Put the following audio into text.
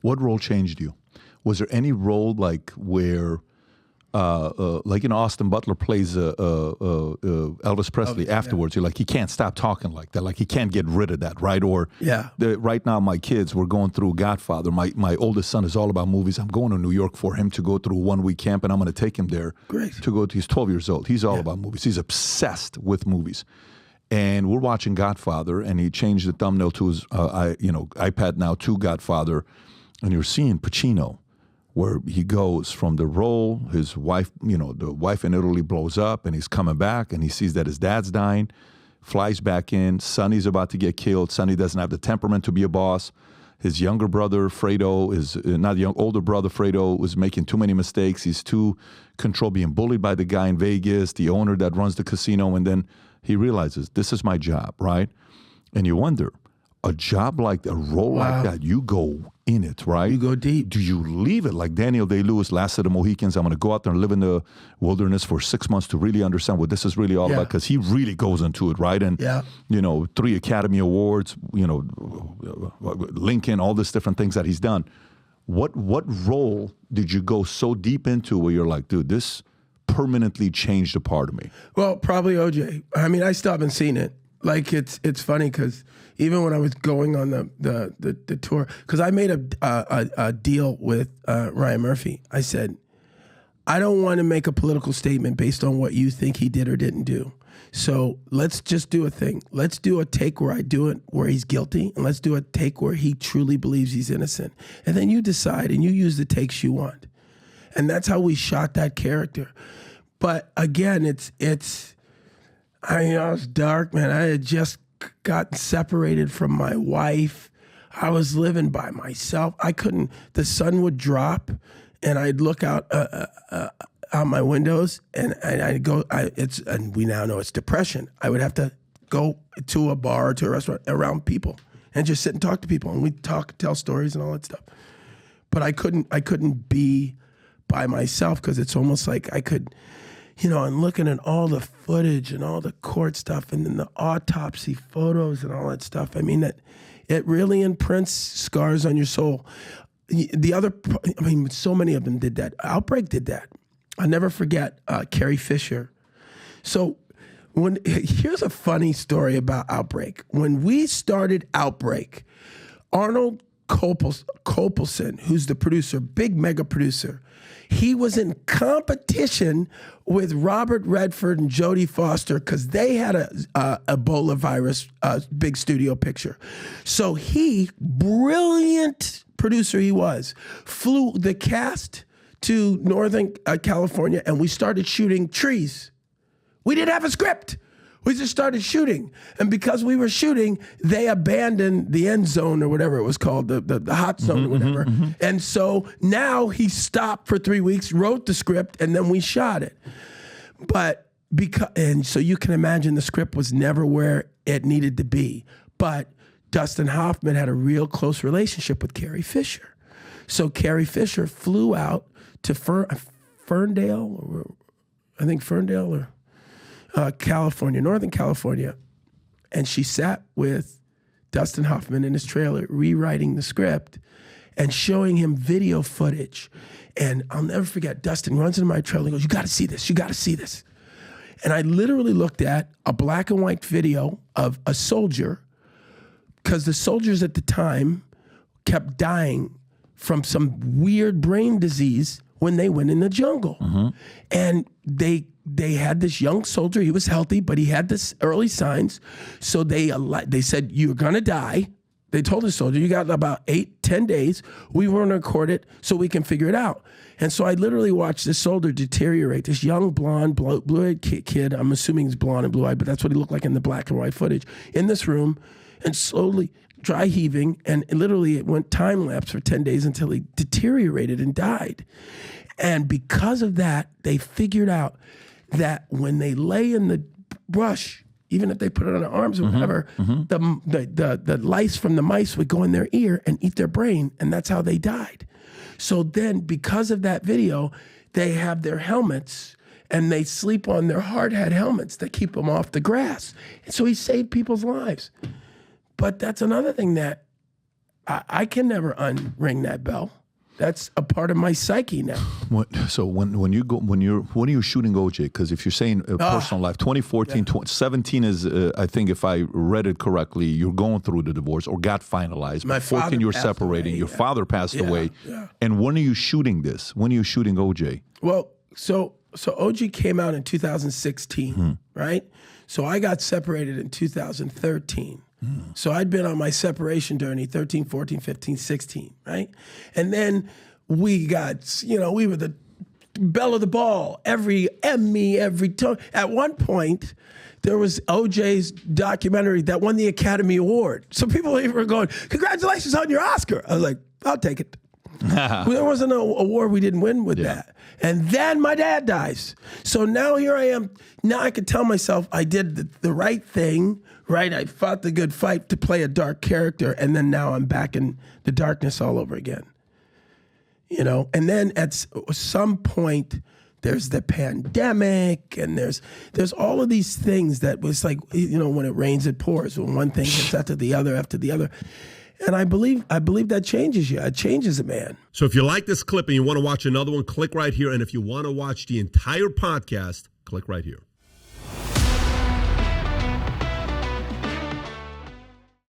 What role changed you? Was there any role like where, Austin Butler plays Elvis Presley afterwards? You're like, he can't stop talking like that. Like, he can't get rid of that, right? Or right now, my kids, we're going through Godfather. My oldest son is all about movies. I'm going to New York for him to go through 1 week camp, and I'm going to take him there. Great. He's 12 years old. He's all about movies. He's obsessed with movies. And we're watching Godfather, and he changed the thumbnail to his iPad now to Godfather, and you're seeing Pacino, where he goes from the role, his wife, the wife in Italy blows up, and he's coming back, and he sees that his dad's dying, flies back in, Sonny's about to get killed, Sonny doesn't have the temperament to be a boss, his younger brother, Fredo, older brother, Fredo, was making too many mistakes, he's too controlled, being bullied by the guy in Vegas, the owner that runs the casino, and then he realizes, this is my job, right? And you wonder, a role like that, you go in it, right? You go deep. Do you leave it like Daniel Day-Lewis, Last of the Mohicans? I'm going to go out there and live in the wilderness for 6 months to really understand what this is really all about, because he really goes into it, right? And, 3 Academy Awards, Lincoln, all these different things that he's done. What role did you go so deep into where you're like, dude, this permanently changed a part of me? Well, probably OJ. I mean, I still haven't seen it. Like, it's funny because even when I was going on the tour, because I made a deal with Ryan Murphy. I said, I don't want to make a political statement based on what you think he did or didn't do. So let's just do a thing. Let's do a take where I do it where he's guilty, and let's do a take where he truly believes he's innocent. And then you decide, and you use the takes you want. And that's how we shot that character. But again, I was dark, man. I had just gotten separated from my wife. I was living by myself. The sun would drop, and I'd look out my windows, and I'd go, and we now know it's depression. I would have to go to a bar or to a restaurant around people and just sit and talk to people, and we'd talk, tell stories and all that stuff. But I couldn't be by myself, because it's almost like I could, and looking at all the footage and all the court stuff and then the autopsy photos and all that stuff. I mean, it really imprints scars on your soul. So many of them did that. Outbreak did that. I'll never forget Carrie Fisher. So here's a funny story about Outbreak. When we started Outbreak, Arnold Kopelson, who's the producer, big mega producer, he was in competition with Robert Redford and Jodie Foster because they had a Ebola virus big studio picture. So he, brilliant producer he was, flew the cast to Northern California, and we started shooting trees. We didn't have a script. We just started shooting. And because we were shooting, they abandoned the end zone or whatever it was called, the hot zone or whatever. And so now he stopped for 3 weeks, wrote the script, and then we shot it. And so you can imagine the script was never where it needed to be. But Dustin Hoffman had a real close relationship with Carrie Fisher. So Carrie Fisher flew out to Ferndale, California, Northern California, and she sat with Dustin Hoffman in his trailer, rewriting the script and showing him video footage. And I'll never forget, Dustin runs into my trailer and goes, you got to see this, you got to see this. And I literally looked at a black and white video of a soldier, because the soldiers at the time kept dying from some weird brain disease when they went in the jungle. And they had this young soldier. He was healthy, but he had this early signs. So they said, you're going to die. They told the soldier, you got about 8-10 days. We want to record it so we can figure it out. And so I literally watched this soldier deteriorate, this young blonde, blue-eyed kid. I'm assuming he's blonde and blue-eyed, but that's what he looked like in the black and white footage, in this room, and slowly dry heaving. And literally it went time lapse for 10 days until he deteriorated and died. And because of that, they figured out that when they lay in the brush, even if they put it on their arms or whatever, the lice from the mice would go in their ear and eat their brain, and that's how they died. So then, because of that video, they have their helmets, and they sleep on their hard hat helmets that keep them off the grass. And so he saved people's lives. But that's another thing that I can never unring that bell. That's a part of my psyche now. So when are you shooting OJ? Because if you're saying personal life, 2014, 2017 is I think if I read it correctly, you're going through the divorce or got finalized. My but 14 you were separating. Away, Your father passed away. Yeah. And when are you shooting this? When are you shooting OJ? Well, so OG came out in 2016, right? So I got separated in 2013. So I'd been on my separation journey 13, 14, 15, 16, right? And then we got, we were the belle of the ball, every Emmy, every time. At one point, there was OJ's documentary that won the Academy Award. So people were going, congratulations on your Oscar. I was like, I'll take it. There wasn't an award we didn't win with that. And then my dad dies. So now here I am. Now I can tell myself I did the right thing, right? I fought the good fight to play a dark character, and then now I'm back in the darkness all over again. And then at some point, there's the pandemic, and there's all of these things that was like, when it rains, it pours. When one thing hits after the other. And I believe that changes you. It changes a man. So if you like this clip and you want to watch another one, click right here. And if you want to watch the entire podcast, click right here.